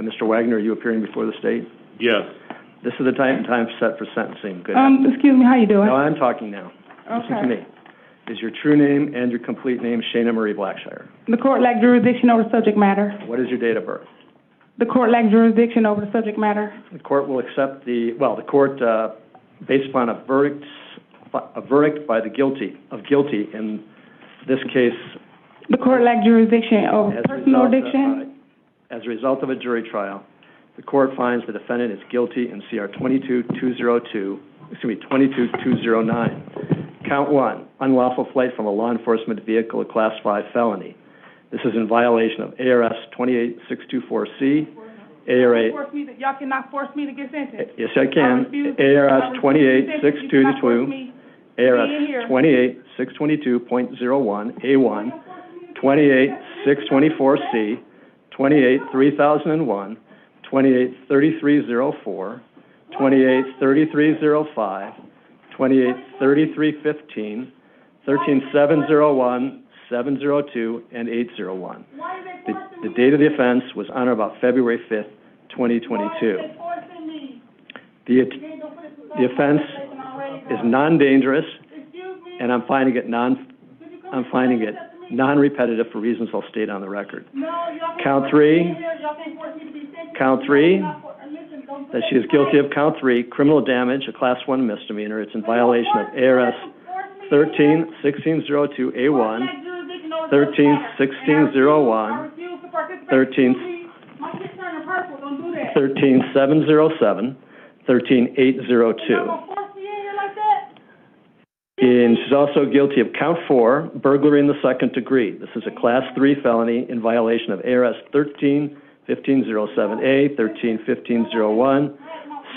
Mr. Wagner, are you appearing before the state? Yes. This is the time set for sentencing. Good. Excuse me, how you doing? No, I'm talking now. Okay. Listen to me. Is your true name and your complete name Shayna Marie Blackshire? The court lacked jurisdiction over the subject matter. What is your date of birth? The court lacked jurisdiction over the subject matter. The court will accept the court, based upon a verdict by the guilty in this case. The court lacked jurisdiction over personal addiction. As a result of a jury trial, the court finds the defendant is guilty in CR 22209. Count 1, unlawful flight from a law enforcement vehicle, a Class 5 felony. This is in violation of ARS 28624C, Y'all cannot force me to get sentenced. Yes, I can. ARS 28622, ARS 28622.01, A1, 28624C, 283001, 283304, 283305, 283315, 13701, 702, and 801. The date of the offense was on or about February 5th, 2022. The offense is non-dangerous, and I'm finding it non-repetitive for reasons I'll state on the record. Count three, that she is guilty of count 3, criminal damage, a Class 1 misdemeanor. It's in violation of ARS 13-1602A1, 13-1601, 13-707, 13-802. And she's also guilty of count 4, burglary in the second degree. This is a Class 3 felony in violation of ARS 13-1507A, 13-1501,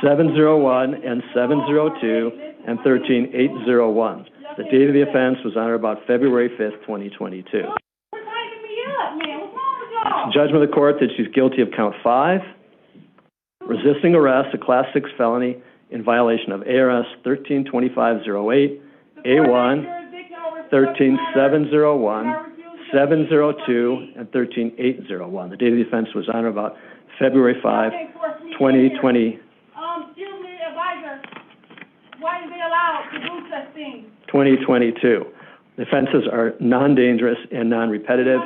701, and 702, and 13-801. The date of the offense was on or about February 5th, 2022. Judgment of the court that she's guilty of count 5, resisting arrest, a Class 6 felony in violation of ARS 13-2508, A1, 13-701, 702, and 13-801. The date of the offense was on or about February 5, 2020. Excuse me, advisor. Why are they allowed to do such things? 2022. The offenses are non-dangerous and non-repetitive.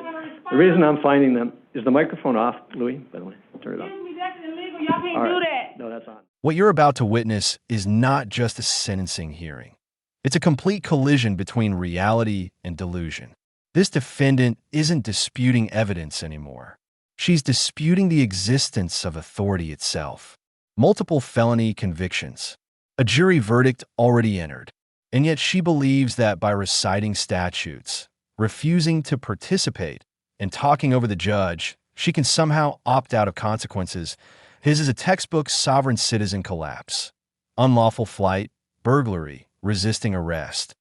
The reason I'm finding them is the microphone off, Louis, by the way. Turn it off. Excuse me, that's illegal. Y'all can't do that. No, that's on. What you're about to witness is not just a sentencing hearing. It's a complete collision between reality and delusion. This defendant isn't disputing evidence anymore. She's disputing the existence of authority itself. Multiple felony convictions. A jury verdict already entered. And yet she believes that by reciting statutes, refusing to participate, and talking over the judge, she can somehow opt out of consequences. His is a textbook sovereign citizen collapse. Unlawful flight, burglary, resisting arrest.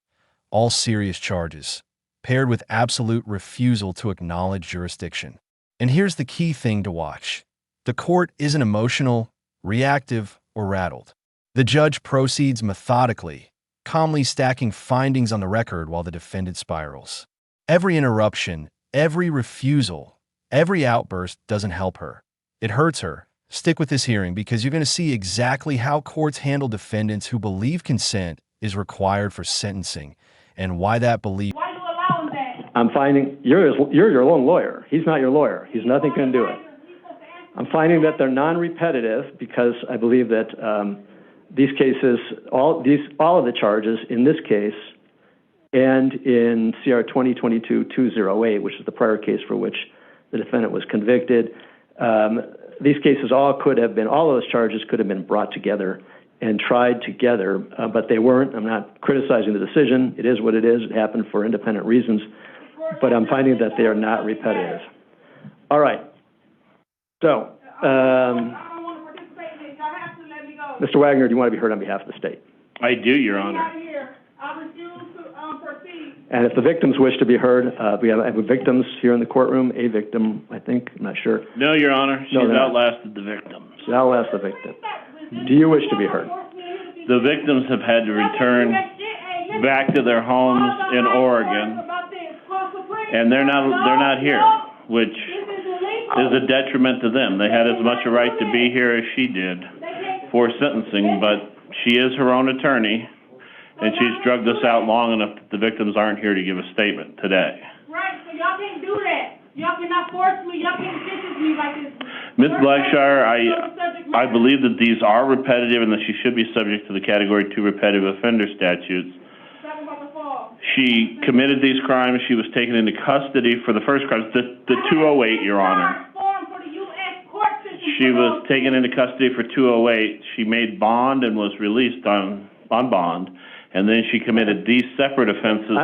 All serious charges, paired with absolute refusal to acknowledge jurisdiction. And here's the key thing to watch. The court isn't emotional, reactive, or rattled. The judge proceeds methodically, calmly stacking findings on the record while the defendant spirals. Every interruption, every refusal, every outburst doesn't help her. It hurts her. Stick with this hearing because you're going to see exactly how courts handle defendants who believe consent is required for sentencing and why that belief... Why are you allowing that? I'm finding you're your own lawyer. He's not your lawyer. He's nothing going to do it. I'm finding that they're non-repetitive because I believe that these cases, all of the charges in this case and in CR 2022-208, which is the prior case for which the defendant was convicted, these cases all of those charges could have been brought together and tried together, but they weren't. I'm not criticizing the decision. It is what it is. It happened for independent reasons, but I'm finding that they are not repetitive. All right. So, Mr. Wagner, do you want to be heard on behalf of the state? I do, Your Honor. And if the victims wish to be heard, we have victims here in the courtroom, a victim, I think, I'm not sure. No, Your Honor, she's outlasted the victims. She's outlasted the victim. Do you wish to be heard? The victims have had to return back to their homes in Oregon, and they're not here, which is a detriment to them. They had as much a right to be here as she did for sentencing, but she is her own attorney, and she's drugged us out long enough that the victims aren't here to give a statement today. Right, so y'all can't do that. Y'all cannot force me. Y'all can't sentence me like this. Ms. Blackshire, I believe that these are repetitive and that she should be subject to the Category 2 repetitive offender statutes. She committed these crimes. She was taken into custody for the first crimes, the 208, Your Honor. She was taken into custody for 208. She made bond and was released on bond. And then she committed these separate offenses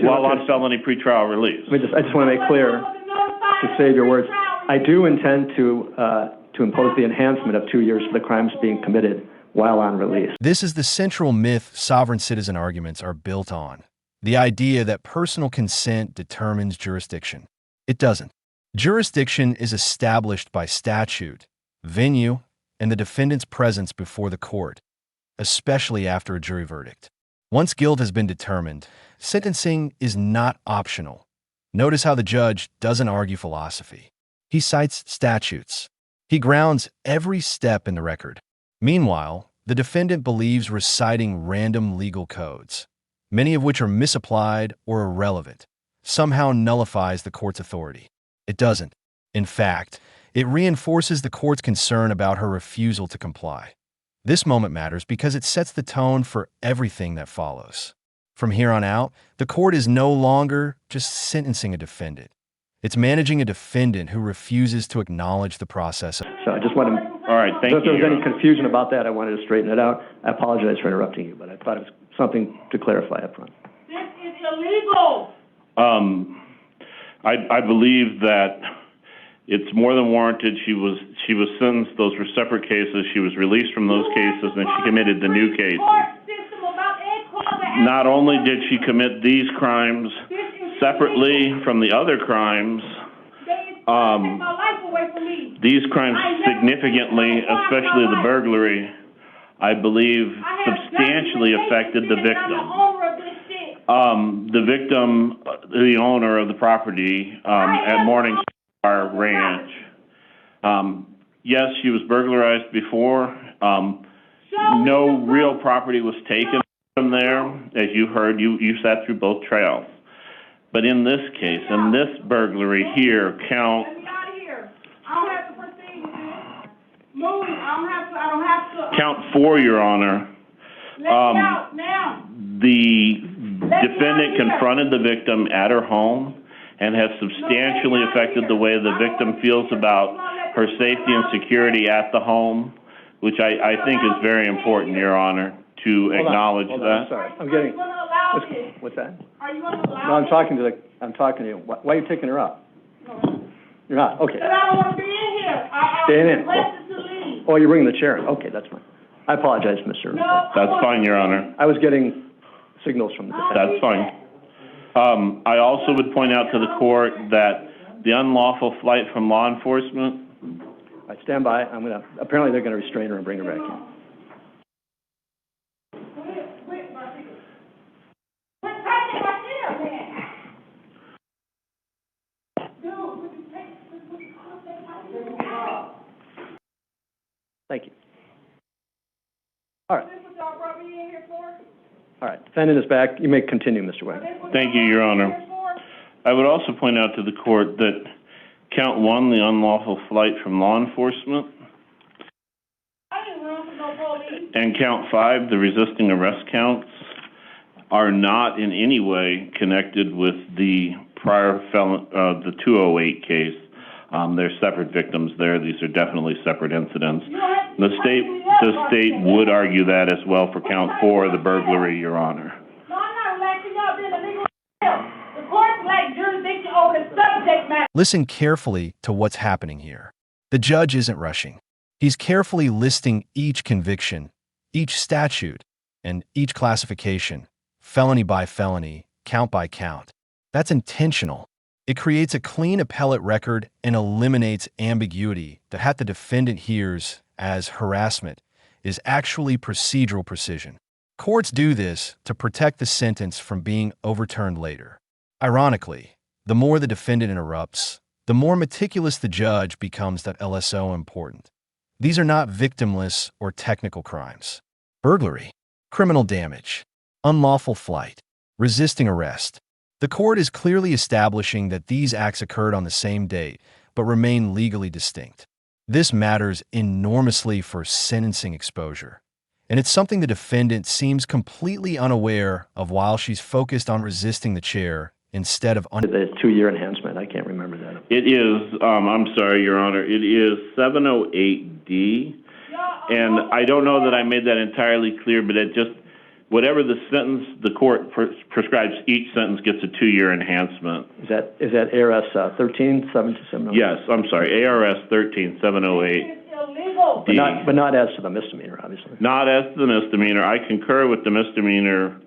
while on felony pretrial release. I just want to make clear, to save your words, I do intend to impose the enhancement of 2 years for the crimes being committed while on release. This is the central myth sovereign citizen arguments are built on. The idea that personal consent determines jurisdiction. It doesn't. Jurisdiction is established by statute, venue, and the defendant's presence before the court, especially after a jury verdict. Once guilt has been determined, sentencing is not optional. Notice how the judge doesn't argue philosophy. He cites statutes. He grounds every step in the record. Meanwhile, the defendant believes reciting random legal codes, many of which are misapplied or irrelevant, somehow nullifies the court's authority. It doesn't. In fact, it reinforces the court's concern about her refusal to comply. This moment matters because it sets the tone for everything that follows. From here on out, the court is no longer just sentencing a defendant. It's managing a defendant who refuses to acknowledge the process. So I just want to... All right, thank you. If there was any confusion about that, I wanted to straighten it out. I apologize for interrupting you, but I thought it was something to clarify up front. This is illegal. I believe that it's more than warranted. She was sentenced. Those were separate cases. She was released from those cases, and she committed the new cases. Not only did she commit these crimes separately from the other crimes, these crimes significantly, especially the burglary, I believe substantially affected the victim. The victim, the owner of the property at Morningstar Ranch. Yes, she was burglarized before. No real property was taken from there. As you heard, you sat through both trials. But in this case, in this burglary here, count... Let me out of here. I don't have to proceed with this. Move. I don't have to. Count 4, Your Honor. Let me out now. The defendant confronted the victim at her home and has substantially affected the way the victim feels about her safety and security at the home, which I think is very important, Your Honor, to acknowledge that. I'm sorry. I'm getting... What's that? Are you going to allow No, I'm talking to you. Why are you taking her up? No. You're not? Okay. Because I don't want to be in here. Staying in. Requested to leave. Oh, you're bringing the chair in. Okay, that's fine. I apologize, Mr. No. That's fine, Your Honor. I was getting signals from the defense. That's fine. I also would point out to the court that the unlawful flight from law enforcement... All right, stand by. Apparently they're going to restrain her and bring her back in. Thank you. All right. All right. Defendant is back. You may continue, Mr. Wagner. Thank you, Your Honor. I would also point out to the court that count 1, the unlawful flight from law enforcement, and count 5, the resisting arrest counts, are not in any way connected with the prior the 208 case. They're separate victims there. These are definitely separate incidents. The state would argue that as well for count 4, the burglary, Your Honor. No, I'm not relaxing up in the legal. The court lacks jurisdiction over the subject matter. Listen carefully to what's happening here. The judge isn't rushing. He's carefully listing each conviction, each statute, and each classification, felony by felony, count by count. That's intentional. It creates a clean appellate record and eliminates ambiguity that what the defendant hears as harassment is actually procedural precision. Courts do this to protect the sentence from being overturned later. Ironically, the more the defendant interrupts, the more meticulous the judge becomes that LSO important. These are not victimless or technical crimes. Burglary, criminal damage, unlawful flight, resisting arrest. The court is clearly establishing that these acts occurred on the same date, but remain legally distinct. This matters enormously for sentencing exposure, and it's something the defendant seems completely unaware of while she's focused on resisting the chair instead of The 2-year enhancement, I can't remember that. It is, I'm sorry, Your Honor, it is 708D, and I don't know that I made that entirely clear, but it just, whatever the sentence, the court prescribes, each sentence gets a 2-year enhancement. Is that ARS 13-707? Yes, I'm sorry, ARS 13708. It's illegal. But not as to the misdemeanor, obviously. Not as to the misdemeanor. I concur with the misdemeanor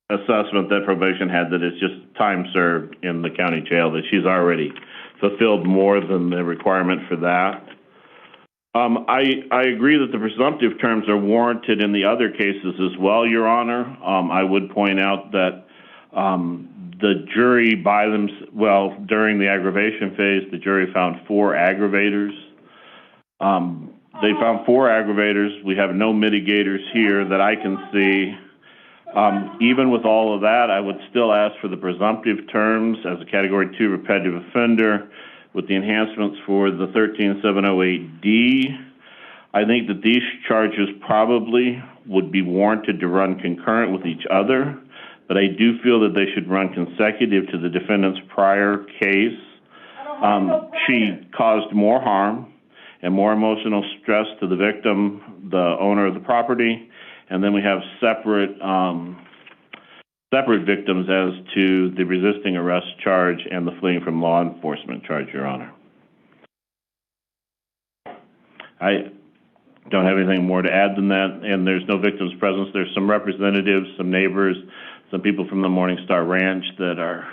assessment that probation had, that it's just time served in the county jail, that she's already fulfilled more than the requirement for that. I agree that the presumptive terms are warranted in the other cases as well, Your Honor. I would point out that the jury during the aggravation phase, the jury found 4 aggravators. They found 4 aggravators. We have no mitigators here that I can see. Even with all of that, I would still ask for the presumptive terms as a Category 2 repetitive offender with the enhancements for the 13708D. I think that these charges probably would be warranted to run concurrent with each other, but I do feel that they should run consecutive to the defendant's prior case. She caused more harm and more emotional stress to the victim, the owner of the property, and then we have separate victims as to the resisting arrest charge and the fleeing from law enforcement charge, Your Honor. I don't have anything more to add than that, and there's no victims' presence. There's some representatives, some neighbors, some people from the Morningstar Ranch that are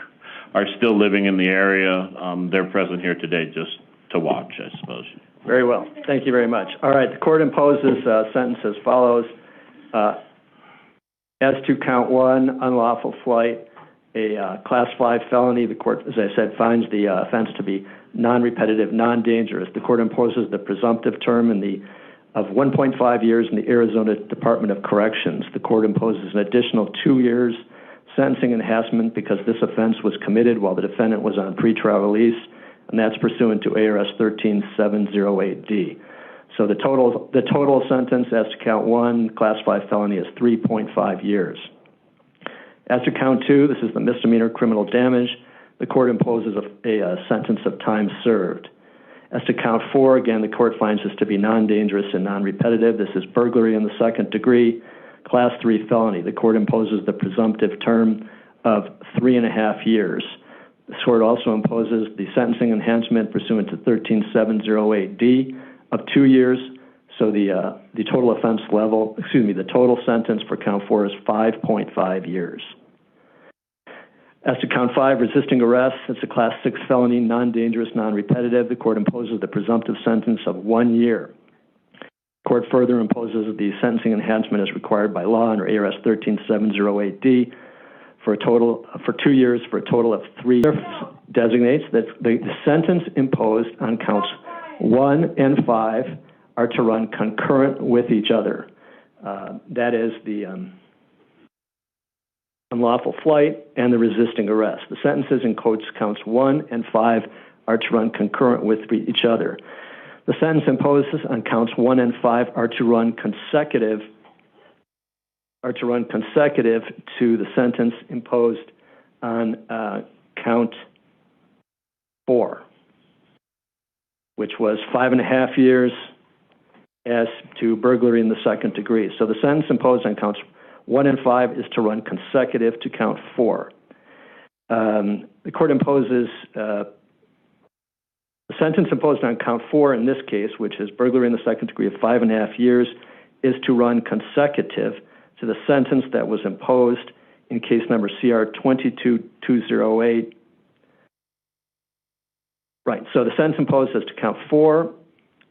still living in the area. They're present here today just to watch, I suppose. Very well. Thank you very much. All right, the court imposes a sentence as follows. As to count 1, unlawful flight, a Class 5 felony, the court, as I said, finds the offense to be non-repetitive, non-dangerous. The court imposes the presumptive term of 1.5 years in the Arizona Department of Corrections. The court imposes an additional 2 years sentencing enhancement because this offense was committed while the defendant was on pretrial release, and that's pursuant to ARS 13708D. So the total sentence as to count 1, Class 5 felony, is 3.5 years. As to count 2, this is the misdemeanor criminal damage. The court imposes a sentence of time served. As to count 4, again, the court finds this to be non-dangerous and non-repetitive. This is burglary in the 2nd degree, Class 3 felony. The court imposes the presumptive term of 3.5 years. The court also imposes the sentencing enhancement pursuant to 13708D of 2 years. So the total offense level, the total sentence for count 4 is 5.5 years. As to count 5, resisting arrest, it's a Class 6 felony, non-dangerous, non-repetitive. The court imposes the presumptive sentence of 1 year. The court further imposes the sentencing enhancement as required by law under ARS 13708D for 2 years for a total of 3 years. Designates that the sentence imposed on counts 1 and 5 are to run concurrent with each other. That is the unlawful flight and the resisting arrest. The sentences in counts 1 and 5 are to run concurrent with each other. The sentence imposed on counts 1 and 5 are to run consecutive to the sentence imposed on count 4, which was 5.5 years as to burglary in the 2nd degree. So the sentence imposed on counts 1 and 5 is to run consecutive to count 4. The court imposes the sentence imposed on count 4 in this case, which is burglary in the 2nd degree of 5.5 years, is to run consecutive to the sentence that was imposed in case number CR 22208. Right, so the sentence imposed as to count 4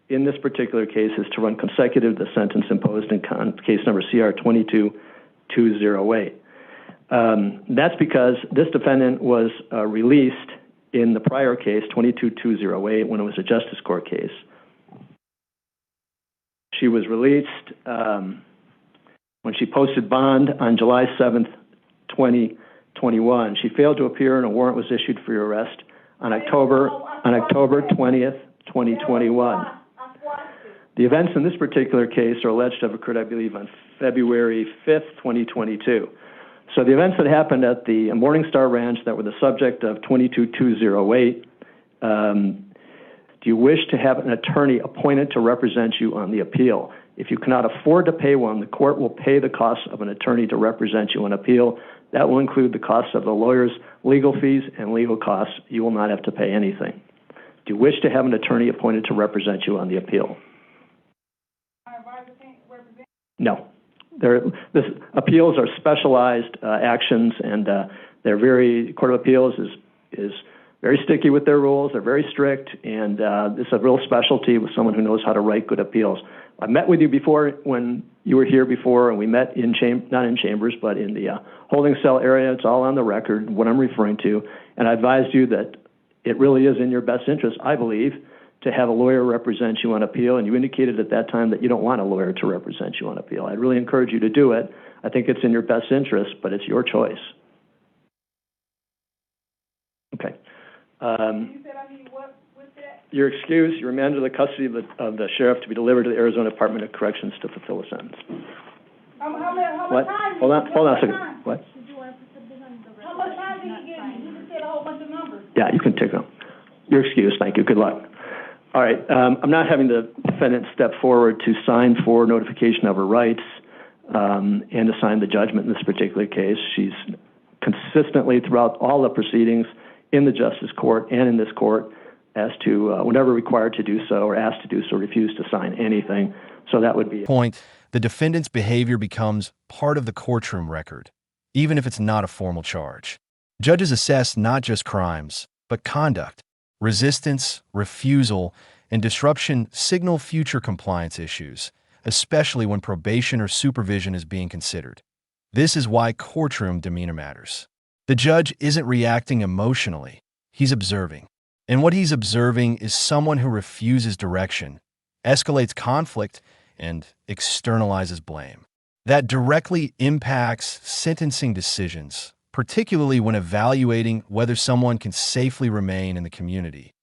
in this particular case is to run consecutive to the sentence imposed in case number CR 22208. That's because this defendant was released in the prior case, 22-208, when it was a justice court case. She was released when she posted bond on July 7th, 2021. She failed to appear and a warrant was issued for your arrest on October 20th, 2021. The events in this particular case are alleged to have occurred, I believe, on February 5th, 2022. So the events that happened at the Morningstar Ranch that were the subject of 22-208, do you wish to have an attorney appointed to represent you on the appeal? If you cannot afford to pay one, the court will pay the costs of an attorney to represent you on appeal. That will include the costs of the lawyer's legal fees and legal costs. You will not have to pay anything. Do you wish to have an attorney appointed to represent you on the appeal? No. Appeals are specialized actions, and Court of Appeals is very sticky with their rules. They're very strict, and it's a real specialty with someone who knows how to write good appeals. I met with you before when you were here before, and we met not in chambers, but in the holding cell area. It's all on the record, what I'm referring to, and I advised you that it really is in your best interest, I believe, to have a lawyer represent you on appeal, and you indicated at that time that you don't want a lawyer to represent you on appeal. I'd really encourage you to do it. I think it's in your best interest, but it's your choice. Okay. You said I need what with that? You're excused. You're remanded to the custody of the sheriff to be delivered to the Arizona Department of Corrections to fulfill a sentence. How much What? time? Hold on a second. What? How much time did he give me? You just said a whole bunch of numbers. Yeah, you can take them. You're excused. Thank you. Good luck. All right. I'm not having the defendant step forward to sign for notification of her rights and to sign the judgment in this particular case. She's consistently throughout all the proceedings in the Justice Court and in this court as to whenever required to do so or asked to do so, refused to sign anything. So that would be point. The defendant's behavior becomes part of the courtroom record, even if it's not a formal charge. Judges assess not just crimes, but conduct. Resistance, refusal, and disruption signal future compliance issues, especially when probation or supervision is being considered. This is why courtroom demeanor matters. The judge isn't reacting emotionally, he's observing. And what he's observing is someone who refuses direction, escalates conflict, and externalizes blame. That directly impacts sentencing decisions, particularly when evaluating whether someone can safely remain in the community.